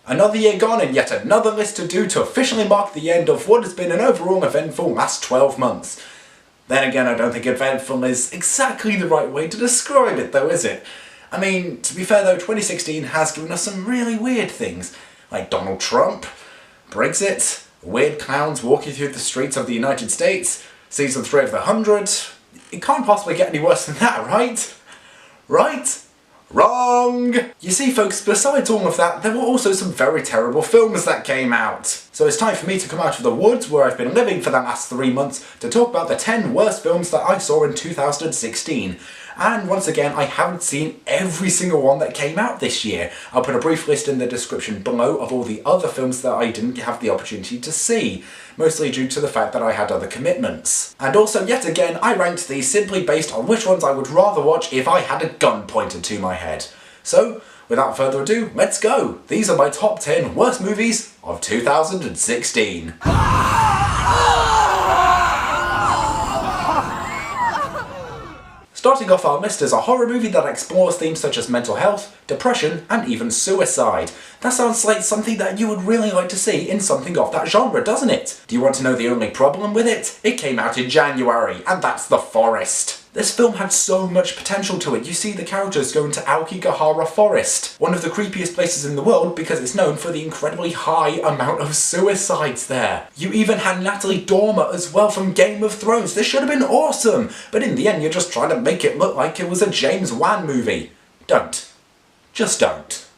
Another year gone and yet another list to do to officially mark the end of what has been an overall eventful last 12 months. Then again, I don't think eventful is exactly the right way to describe it though, is it? I mean, to be fair though, 2016 has given us some really weird things, like Donald Trump, Brexit, weird clowns walking through the streets of the United States, season 3 of The 100. It can't possibly get any worse than that, right? Right? Wrong! You see folks, besides all of that, there were also some very terrible films that came out. So it's time for me to come out of the woods where I've been living for the last 3 months to talk about the 10 worst films that I saw in 2016. And once again, I haven't seen every single one that came out this year. I'll put a brief list in the description below of all the other films that I didn't have the opportunity to see, mostly due to the fact that I had other commitments. And also, yet again, I ranked these simply based on which ones I would rather watch if I had a gun pointed to my head. So, without further ado, let's go! These are my top 10 worst movies of 2016. Starting off our list is a horror movie that explores themes such as mental health, depression, and even suicide. That sounds like something that you would really like to see in something of that genre, doesn't it? Do you want to know the only problem with it? It came out in January, and that's The Forest. This film had so much potential to it. You see the characters go into Aokigahara Forest, one of the creepiest places in the world because it's known for the incredibly high amount of suicides there. You even had Natalie Dormer as well from Game of Thrones. This should have been awesome, but in the end you're just trying to make it look like it was a James Wan movie. Don't. Just don't.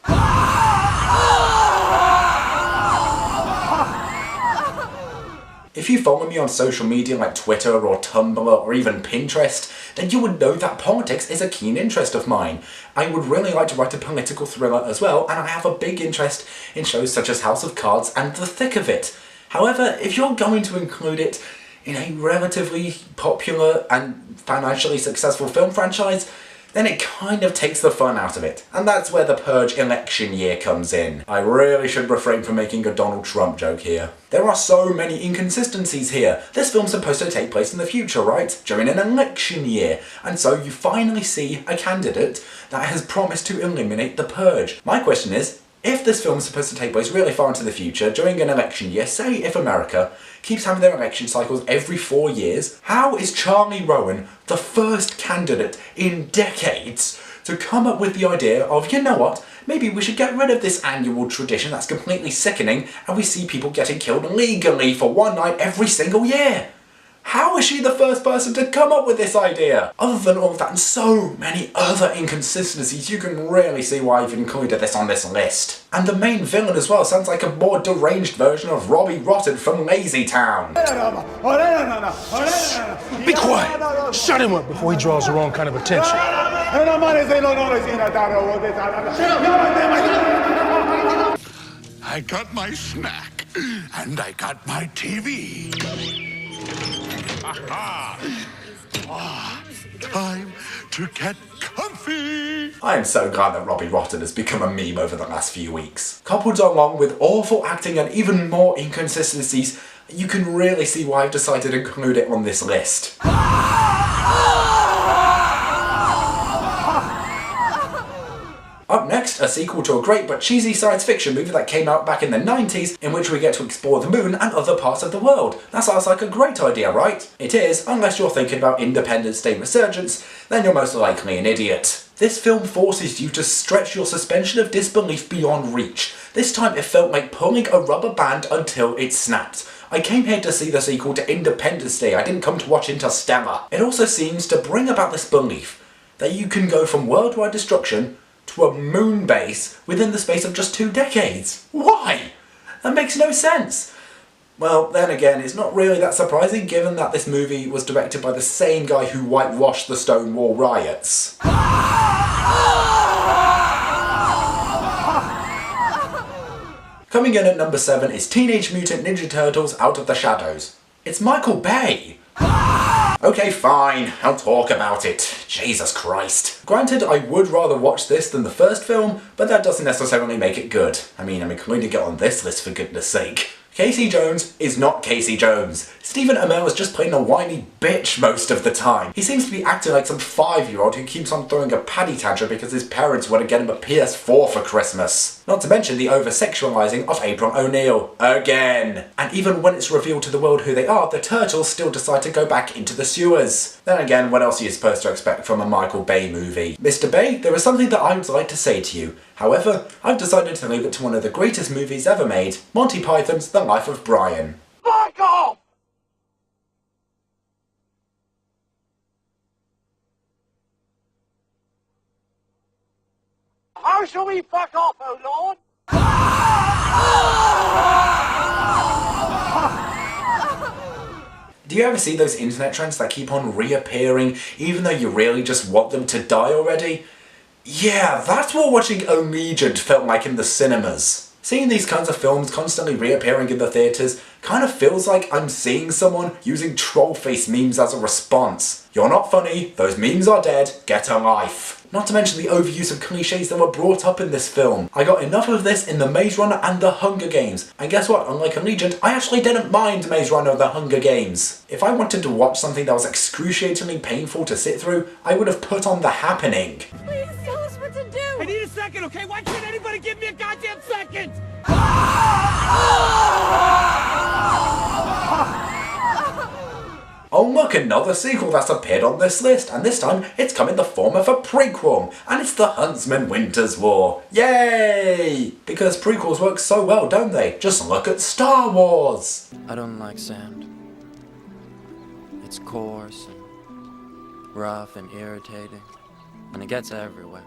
If you follow me on social media like Twitter or Tumblr or even Pinterest, then you would know that politics is a keen interest of mine. I would really like to write a political thriller as well, and I have a big interest in shows such as House of Cards and The Thick of It. However, if you're going to include it in a relatively popular and financially successful film franchise, then it kind of takes the fun out of it. And that's where the Purge election year comes in. I really should refrain from making a Donald Trump joke here. There are so many inconsistencies here. This film's supposed to take place in the future, right? During an election year. And so you finally see a candidate that has promised to eliminate the Purge. My question is, if this film is supposed to take place really far into the future, during an election year, say if America keeps having their election cycles every 4 years, how is Charlie Rowan the first candidate in decades to come up with the idea of, you know what, maybe we should get rid of this annual tradition that's completely sickening and we see people getting killed legally for one night every single year? How is she the first person to come up with this idea? Other than all of that and so many other inconsistencies, you can really see why I've included this on this list. And the main villain as well sounds like a more deranged version of Robbie Rotten from Lazy Town. Be quiet! Shut him up before he draws the wrong kind of attention. I got my snack, and I got my TV. Time to get comfy! I am so glad that Robbie Rotten has become a meme over the last few weeks. Coupled along with awful acting and even more inconsistencies, you can really see why I've decided to include it on this list. Up next, a sequel to a great but cheesy science fiction movie that came out back in the 90s, in which we get to explore the moon and other parts of the world. That sounds like a great idea, right? It is, unless you're thinking about Independence Day Resurgence, then you're most likely an idiot. This film forces you to stretch your suspension of disbelief beyond reach. This time it felt like pulling a rubber band until it snapped. I came here to see the sequel to Independence Day, I didn't come to watch Interstellar. It also seems to bring about this belief that you can go from worldwide destruction to a moon base within the space of just 2 decades. Why? That makes no sense. Well, then again, it's not really that surprising given that this movie was directed by the same guy who whitewashed the Stonewall riots. Coming in at number 7 is Teenage Mutant Ninja Turtles Out of the Shadows. It's Michael Bay! Okay, fine, I'll talk about it. Jesus Christ. Granted, I would rather watch this than the first film, but that doesn't necessarily make it good. I mean, I'm including it on this list for goodness sake. Casey Jones is not Casey Jones. Stephen Amell is just playing a whiny bitch most of the time. He seems to be acting like some 5-year-old who keeps on throwing a paddy tantrum because his parents want to get him a PS4 for Christmas. Not to mention the over-sexualizing of April O'Neil. Again! And even when it's revealed to the world who they are, the turtles still decide to go back into the sewers. Then again, what else are you supposed to expect from a Michael Bay movie? Mr. Bay, there is something that I would like to say to you. However, I've decided to leave it to one of the greatest movies ever made, Monty Python's The Life of Brian. Fuck off! How shall we fuck off, oh Lord? Do you ever see those internet trends that keep on reappearing even though you really just want them to die already? Yeah, that's what watching Allegiant felt like in the cinemas. Seeing these kinds of films constantly reappearing in the theatres kind of feels like I'm seeing someone using troll face memes as a response. You're not funny, those memes are dead, get a life. Not to mention the overuse of cliches that were brought up in this film. I got enough of this in the Maze Runner and the Hunger Games. And guess what, unlike Allegiant, I actually didn't mind Maze Runner or the Hunger Games. If I wanted to watch something that was excruciatingly painful to sit through, I would have put on The Happening. Please tell us what to do! I need a second, okay? Why can't anybody give me a goddamn second? Oh look, another sequel that's appeared on this list, and this time it's come in the form of a prequel, and it's The Huntsman Winter's War. Yay! Because prequels work so well, don't they? Just look at Star Wars! I don't like sand. It's coarse and rough and irritating, and it gets everywhere.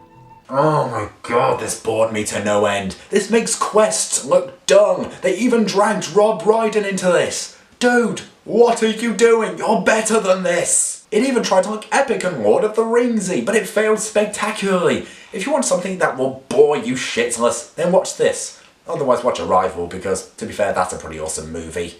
Oh my god, this bored me to no end. This makes quests look dumb. They even dragged Rob Brydon into this. Dude, what are you doing? You're better than this! It even tried to look epic and Lord of the Ringsy, but it failed spectacularly. If you want something that will bore you shitless, then watch this. Otherwise watch Arrival, because, to be fair, that's a pretty awesome movie.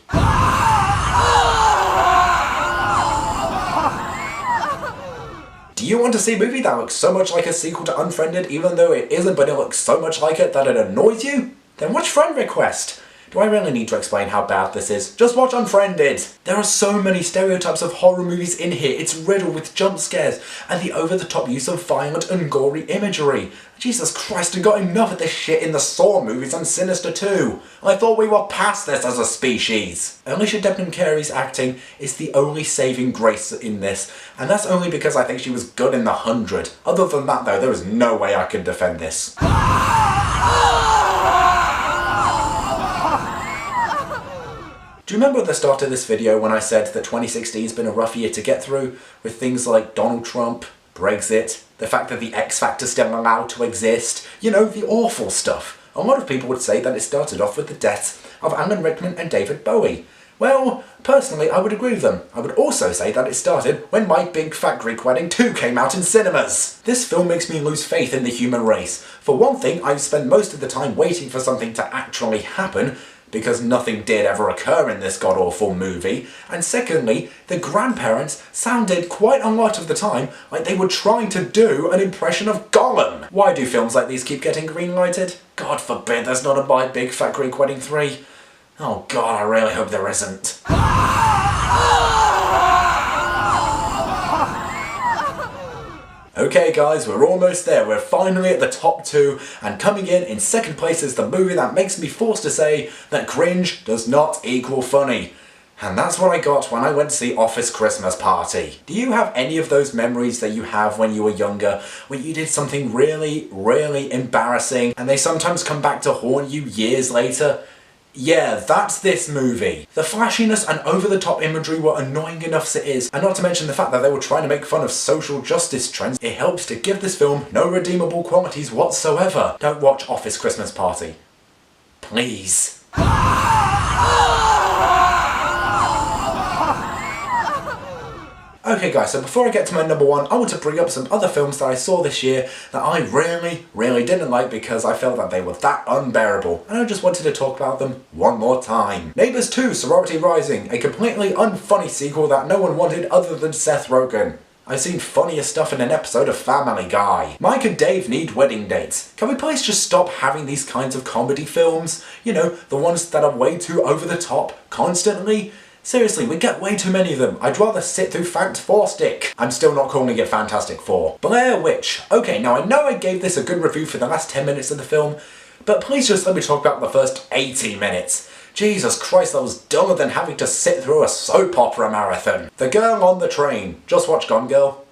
Do you want to see a movie that looks so much like a sequel to Unfriended, even though it isn't, but it looks so much like it that it annoys you? Then watch Friend Request. Do I really need to explain how bad this is? Just watch Unfriended! There are so many stereotypes of horror movies in here, it's riddled with jump scares, and the over-the-top use of violent and gory imagery. Jesus Christ, I got enough of this shit in the Saw movies and Sinister 2. I thought we were past this as a species. Alicia Debnam-Carey's acting is the only saving grace in this, and that's only because I think she was good in The 100. Other than that though, there is no way I could defend this. Do you remember at the start of this video when I said that 2016's been a rough year to get through, with things like Donald Trump, Brexit, the fact that the X Factor's still allowed to exist, you know, the awful stuff. A lot of people would say that it started off with the deaths of Alan Rickman and David Bowie. Well, personally I would agree with them. I would also say that it started when My Big Fat Greek Wedding 2 came out in cinemas. This film makes me lose faith in the human race. For one thing, I spend most of the time waiting for something to actually happen, because nothing did ever occur in this god-awful movie, and secondly, the grandparents sounded quite a lot of the time like they were trying to do an impression of Gollum. Why do films like these keep getting green-lighted? God forbid there's not a My Big Fat Greek Wedding 3. Oh god, I really hope there isn't. Okay guys, we're almost there. We're finally at the top 2, and coming in second place is the movie that makes me forced to say that cringe does not equal funny. And that's what I got when I went to see Office Christmas Party. Do you have any of those memories that you have when you were younger, where you did something really, really embarrassing, and they sometimes come back to haunt you years later? Yeah, that's this movie. The flashiness and over-the-top imagery were annoying enough as it is, and not to mention the fact that they were trying to make fun of social justice trends, it helps to give this film no redeemable qualities whatsoever. Don't watch Office Christmas Party. Please. Okay guys, so before I get to my number 1, I want to bring up some other films that I saw this year that I really didn't like because I felt that they were that unbearable, and I just wanted to talk about them one more time. Neighbours 2 Sorority Rising, a completely unfunny sequel that no one wanted other than Seth Rogen. I've seen funnier stuff in an episode of Family Guy. Mike and Dave need wedding dates. Can we please just stop having these kinds of comedy films? You know, the ones that are way too over the top, constantly? Seriously, we get way too many of them. I'd rather sit through Fant 4 Stick. I'm still not calling it Fantastic Four. Blair Witch. Okay, now I know I gave this a good review for the last 10 minutes of the film, but please just let me talk about the first 80 minutes. Jesus Christ, that was dumber than having to sit through a soap opera marathon. The girl on the train. Just watch Gone Girl.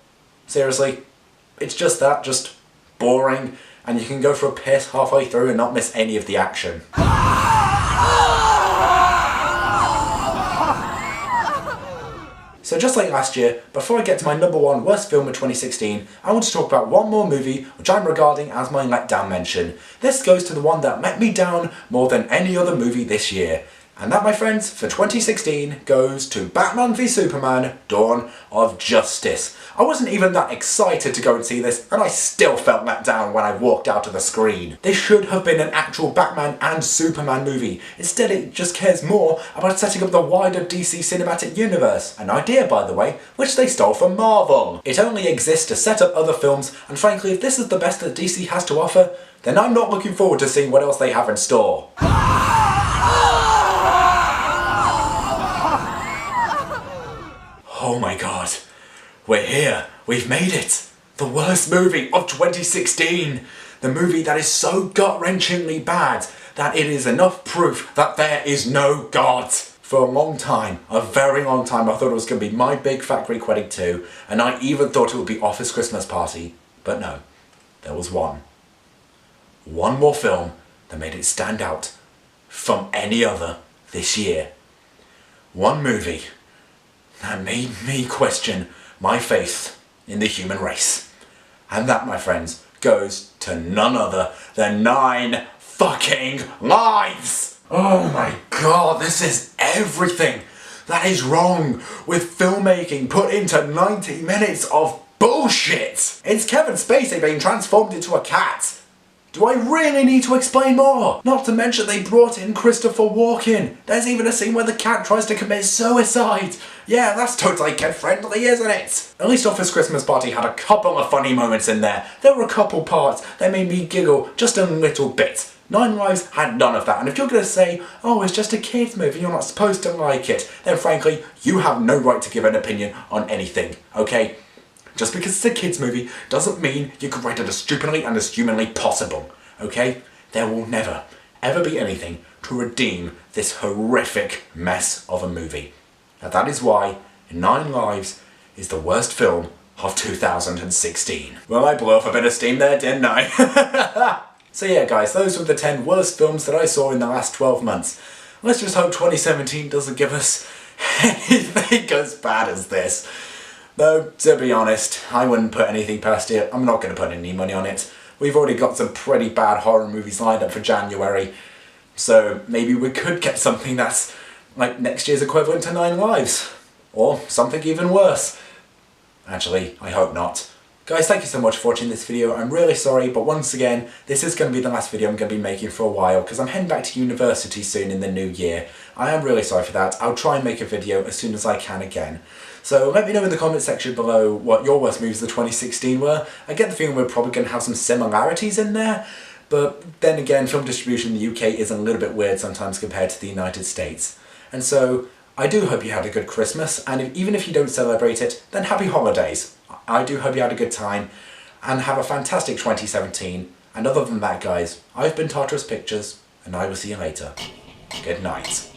Seriously. It's just that, just boring, and you can go for a piss halfway through and not miss any of the action. So just like last year, before I get to my number one worst film of 2016, I want to talk about one more movie which I'm regarding as my letdown mention. This goes to the one that let me down more than any other movie this year. And that, my friends, for 2016, goes to Batman v Superman: Dawn of Justice. I wasn't even that excited to go and see this, and I still felt let down when I walked out of the screen. This should have been an actual Batman and Superman movie. Instead, it just cares more about setting up the wider DC cinematic universe. An idea, by the way, which they stole from Marvel. It only exists to set up other films, and frankly, if this is the best that DC has to offer, then I'm not looking forward to seeing what else they have in store. Oh my god, we're here, we've made it. The worst movie of 2016. The movie that is so gut-wrenchingly bad that it is enough proof that there is no God. For a long time, a very long time, I thought it was going to be My Big Fat Greek Wedding 2, and I even thought it would be Office Christmas Party. But no, there was one. One more film that made it stand out from any other this year. One movie that made me question my faith in the human race. And that, my friends, goes to none other than 9 fucking lives! Oh my god, this is everything that is wrong with filmmaking put into 90 minutes of bullshit! It's Kevin Spacey being transformed into a cat. Do I really need to explain more? Not to mention they brought in Christopher Walken. There's even a scene where the cat tries to commit suicide. Yeah, that's totally kid-friendly, isn't it? At least Office Christmas Party had a couple of funny moments in there. There were a couple parts that made me giggle just a little bit. 9 Lives had none of that, and if you're going to say, oh, it's just a kids movie, you're not supposed to like it, then frankly, you have no right to give an opinion on anything, okay? Just because it's a kids movie doesn't mean you can rate it as stupidly and as humanly possible, okay? There will never, ever be anything to redeem this horrific mess of a movie. And that is why 9 Lives is the worst film of 2016. Well, I blew off a bit of steam there, didn't I? So yeah, guys, those were the 10 worst films that I saw in the last 12 months. Let's just hope 2017 doesn't give us anything as bad as this. Though, to be honest, I wouldn't put anything past it. I'm not going to put any money on it. We've already got some pretty bad horror movies lined up for January. So maybe we could get something that's like next year's equivalent to 9 Lives. Or something even worse. Actually, I hope not. Guys, thank you so much for watching this video. I'm really sorry, but once again, this is going to be the last video I'm going to be making for a while because I'm heading back to university soon in the new year. I am really sorry for that. I'll try and make a video as soon as I can again. So let me know in the comment section below what your worst movies of 2016 were. I get the feeling we're probably going to have some similarities in there, but then again, film distribution in the UK is a little bit weird sometimes compared to the United States. And so, I do hope you had a good Christmas, and even if you don't celebrate it, then happy holidays. I do hope you had a good time, and have a fantastic 2017. And other than that, guys, I've been Tartarus Pictures, and I will see you later. Good night.